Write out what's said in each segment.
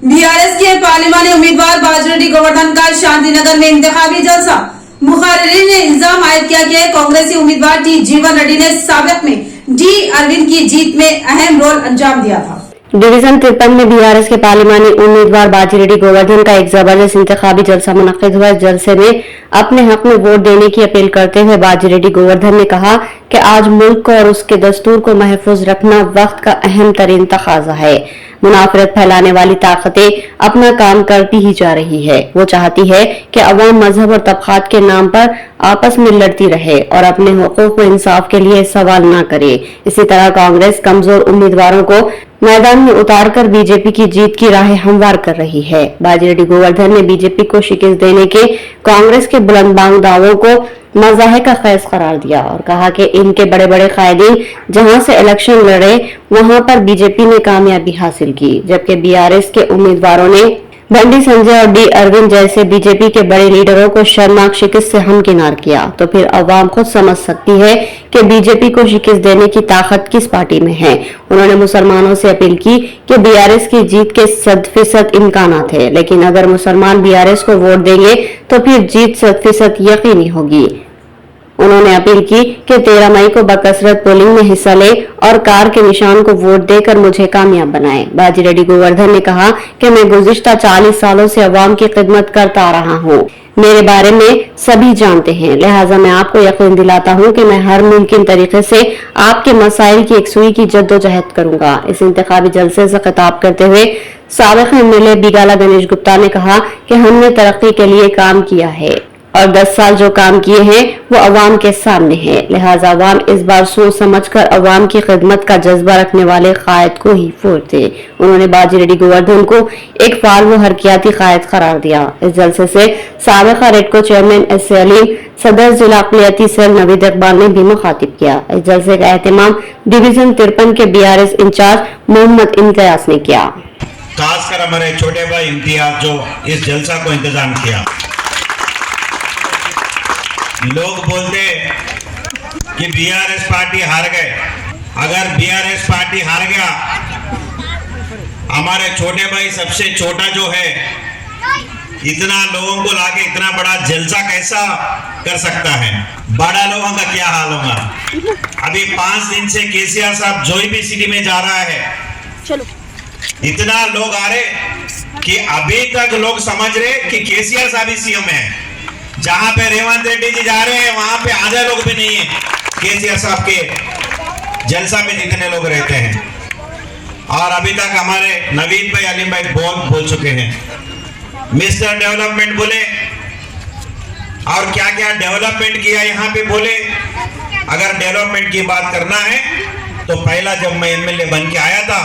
BRS के पार्लिमानी उम्मीदवार बाजिरेड्डी गोवर्धन का शांतिनगर में इंतखाबी जलसा। मुखर्रिरीन ने इल्जाम आयद किया कि कांग्रेसी उम्मीदवार टी जीवन रेड्डी ने साबिक में डी अरविंद की जीत में अहम रोल अंजाम दिया था। डिवीजन 53 में बीआरएस के पार्लिमानी उम्मीदवार बाजिरेड्डी गोवर्धन का एक जबरदस्त इंतखाबी जलसा मुनक्किद हुआ। इस जलसे में अपने हक में वोट देने की अपील करते हुए बाजिरेड्डी गोवर्धन ने कहा कि आज मुल्क को और उसके दस्तूर को महफूज रखना वक्त का अहम तरीन तकाजा है। मुनाफरत फैलाने वाली ताकतें अपना काम करती ही जा रही है। वो चाहती है कि अवाम मजहब और तबकात के नाम पर आपस में लड़ती रहे और अपने हुकूक व इंसाफ के लिए सवाल न करे। इसी तरह कांग्रेस कमजोर उम्मीदवारों को मैदान में उतारकर बीजेपी की जीत की राह हमवार कर रही है। बाजिरेड्डी गोवर्धन ने बीजेपी को शिकस्त देने के कांग्रेस के बुलंदबांग दावों को मज़ाह का खैस करार दिया और कहा कि इनके बड़े बड़े कायदीन जहां से इलेक्शन लड़े वहां पर बीजेपी ने कामयाबी हासिल की, जबकि बीआरएस के उम्मीदवारों ने बंडी संजय और डी अरविंद जैसे बीजेपी के बड़े लीडरों को शर्मनाक शिकस्त से हमकिनार किया। तो फिर अवाम खुद समझ सकती है कि बीजेपी को शिकस्त देने की ताकत किस पार्टी में है। उन्होंने मुसलमानों से अपील की कि बीआरएस की जीत के 100% इम्कानात है, लेकिन अगर मुसलमान बीआरएस को वोट देंगे तो फिर जीत 100% यकीनी होगी। उन्होंने अपील की कि 13 मई को बकसरत पोलिंग में हिस्सा ले और कार के निशान को वोट देकर मुझे कामयाब बनाए। बाजिरेड्डी गोवर्धन ने कहा कि मैं गुज़िश्ता 40 सालों से अवाम की खिदमत करता आ रहा हूँ। मेरे बारे में सभी जानते हैं, लिहाजा मैं आपको यकीन दिलाता हूँ कि मैं हर मुमकिन तरीके से आपके मसाइल की एकसुई की जद्दोजहद करूंगा। इस इंतखाबी जलसे से खिताब करते हुए साबिक एमएलए बिगाला गणेश गुप्ता ने कहा कि हमने तरक्की के लिए काम किया है और 10 साल जो काम किए हैं वो अवाम के सामने है, लिहाजा अवाम इस बार सोच समझकर अवाम की खिदमत का जज्बा रखने वाले कायद को ही वोट दे। उन्होंने बाजिरेड्डी गोवर्धन को एक फाल व हरकियाती कायद करार दिया। इस जलसे से साबिका रेडको चेयरमैन एस सलीम, सदर जिला अक़लियती सेल नवीद इकबाल ने भी मुखातिब किया। इस जलसे का एहतमाम डिवीजन 53 के बीआरएस इंचार्ज मोहम्मद इम्तियाज ने किया। खासकर हमारे छोटे भाई इम्तियाज जो इस जलसा को इंतजाम किया। लोग बोलते कि बीआरएस पार्टी हार गए। अगर बीआरएस पार्टी हार गया, हमारे छोटे भाई सबसे छोटा जो है इतना लोगों को लाके इतना बड़ा जलसा कैसा कर सकता है? बड़ा लोगों का क्या हाल होगा? अभी 5 दिन से केसीआर साहब जोई भी सिटी में जा रहा है। चलो इतना लोग आ रहे कि अभी तक लोग समझ रहे कि केसीआर साहब ही सीएम है। जहां पे रेवंत रेड्डी जी जा रहे हैं वहां पे आधे लोग भी नहीं है केसीआर साहब के जलसा में जितने लोग रहते हैं। और अभी तक हमारे नवीद भाई अलीम भाई बहुत बोल चुके हैं, मिस्टर डेवलपमेंट बोले और क्या क्या डेवलपमेंट किया यहाँ पे बोले। अगर डेवलपमेंट की बात करना है तो पहला जब मैं एमएलए बन के आया था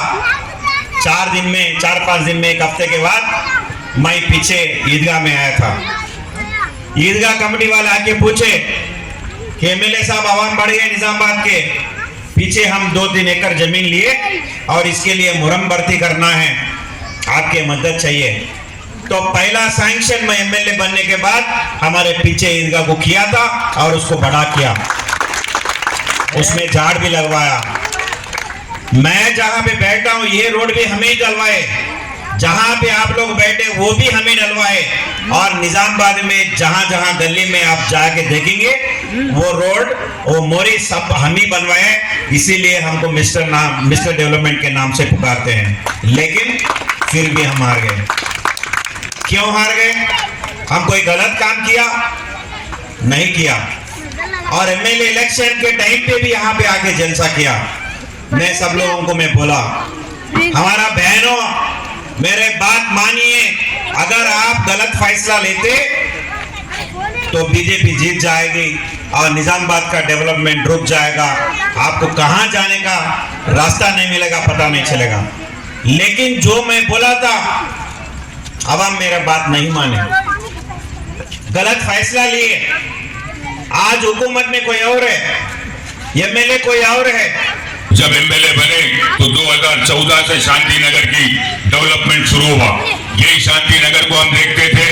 4-5 दिन में, एक हफ्ते के बाद मैं पीछे ईदगाह में आया था। ईदगाह कमेटी वाले आके पूछे कि एमएलए साहब आवाम बढ़ गए निजामाबाद के, पीछे हम 2-3 एकड़ जमीन लिए और इसके लिए मुरम भर्ती करना है, आपके मदद चाहिए। तो पहला सैंक्शन मैं एमएलए बनने के बाद हमारे पीछे ईदगाह को किया था और उसको बड़ा किया, उसमें झाड़ भी लगवाया। मैं जहां पे बैठा हूं ये रोड भी हमें ही डलवाए, जहां पे आप लोग बैठे वो भी हमें डलवाए। और निजामाबाद में जहां जहां गली में आप जाके देखेंगे वो रोड वो मोरी सब हम ही बनवाए। इसीलिए हमको मिस्टर डेवलपमेंट के नाम से पुकारते हैं। लेकिन फिर भी हम हार गए। क्यों हार गए? हम कोई गलत काम किया? नहीं किया। और एमएलए इलेक्शन के टाइम पे भी यहाँ पे आके जलसा किया। मैं सब लोगों को मैं बोला, हमारा बहनों मेरे बात मानिए, अगर आप गलत फैसला लेते तो बीजेपी जीत जाएगी और निजामाबाद का डेवलपमेंट रुक जाएगा। आपको कहां जाने का रास्ता नहीं मिलेगा, पता नहीं चलेगा। लेकिन जो मैं बोला था अब हम मेरा बात नहीं माने, गलत फैसला लिए। आज हुकूमत में कोई और है, एमएलए कोई और है। जब एमएलए बने तो 2014 से शांतिनगर की डेवलपमेंट शुरू हुआ। यही शांतिनगर को हम देखते थे।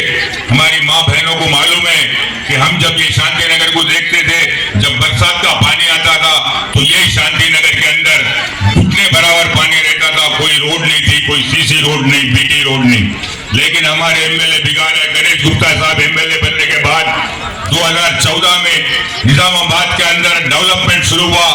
हमारी माँ बहनों को मालूम है कि हम जब ये शांतिनगर को देखते थे, जब बरसात का पानी आता था तो यही शांतिनगर के अंदर घुटने बराबर पानी रहता था। कोई रोड नहीं थी, कोई सीसी रोड नहीं, बीटी रोड नहीं। लेकिन हमारे एमएलए बिगाड़ा गणेश गुप्ता साहब एमएलए बनने के बाद 2014 में निजामाबाद के अंदर डेवलपमेंट शुरू हुआ।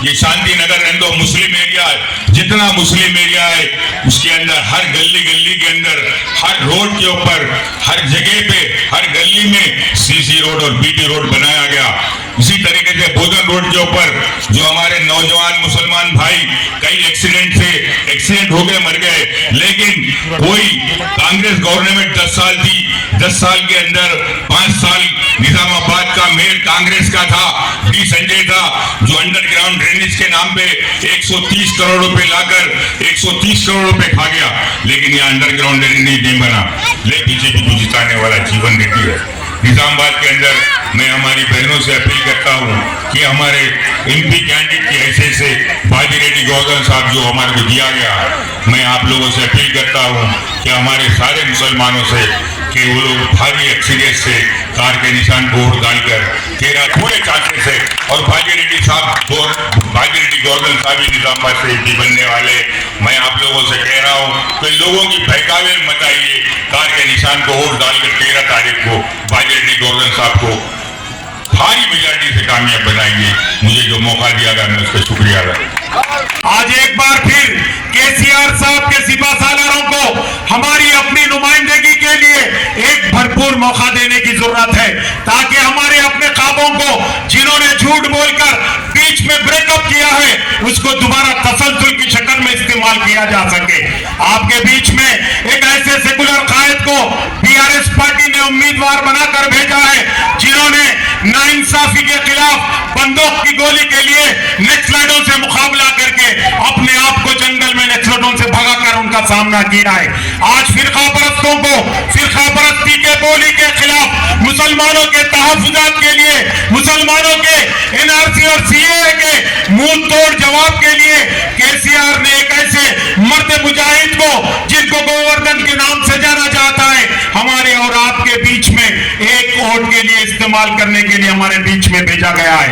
ये शांति नगर इंडो मुस्लिम एरिया है, जितना मुस्लिम एरिया है उसके अंदर हर गली गली के अंदर, हर रोड के ऊपर, हर जगह पे, हर गली में सीसी रोड और बीटी रोड बनाया गया। इसी तरीके से बोधन रोड के ऊपर जो हमारे नौजवान मुसलमान भाई कई एक्सीडेंट हो गए, मर गए, लेकिन कोई कांग्रेस गवर्नमेंट 10 साल थी, 10 साल के अंदर 5 साल निजामाबाद का मेयर कांग्रेस का था, डी संजय था, जो अंडरग्राउंड ड्रेनेज के नाम पे 130 करोड़ रुपए लाकर 130 करोड़ रुपए खा गया, लेकिन यह अंडरग्राउंड ड्रेनेज नहीं बना। ले बीजेपी को जिताने वाला जीवन रेड्डी है। निजामाबाद के अंदर मैं हमारी बहनों से अपील करता हूं कि हमारे एमपी कैंडिडेट की हैसियत से बाजीरेड्डी गोवर्धन साहब जो हमारे को दिया गया, मैं आप लोगों से अपील करता हूं कि हमारे सारे मुसलमानों से कि वो लोग भारी अक्सरियत से कार के निशान को वोट डालकर 13 पूरे चांसेस है और बाजीरेड्डी गोवर्धन साहब ही निजामाबाद से एमपी बनने वाले। मैं आप लोगों से कह रहा हूं कि लोगों की बहकावे मत आइए, कार के निशान को वोट डालकर 13 तारीख को बाजीरेड्डी गोवर्धन साहब को भारी मेजॉरिटी से कामयाब बनाइए। मुझे जो मौका दिया गया मैं उसका शुक्रिया अदा करता हूं। आज एक बार फिर केसीआर साहब के सिपा सालारों को हमारी अपनी नुमाइंदगी के लिए एक भरपूर मौका देने की जरूरत है, ताकि हमारे अपने ख्वाबों को जिन्होंने झूठ बोलकर बीच में ब्रेकअप किया है उसको दोबारा तसलसल की शक्ल में इस्तेमाल किया जा सके। आपके बीच में एक ऐसे सेकुलर कायद को बीआरएस पार्टी ने उम्मीदवार बनाकर भेजा है, जिन्होंने नाइंसाफी के खिलाफ बंदूक की गोली के लिए नक्सलियों से मुकाबला करके अपने आप को जंगल में नक्सलियों से भगाकर उनका सामना किया है। आज फिरका परस्तों को फिरका परस्ती के बोली के खिलाफ, मुसलमानों के तहफ्फुजात के लिए, मुसलमानों के एनआरसी और सीएए के मुंह तोड़ जवाब के लिए केसीआर ने एक ऐसे मर्द मुजाहिद को, जिनको गोवर्धन के नाम से जाना जाता है, हमारे और आपके बीच में एक वोट के लिए इस्तेमाल करने के लिए हमारे बीच में भेजा गया है।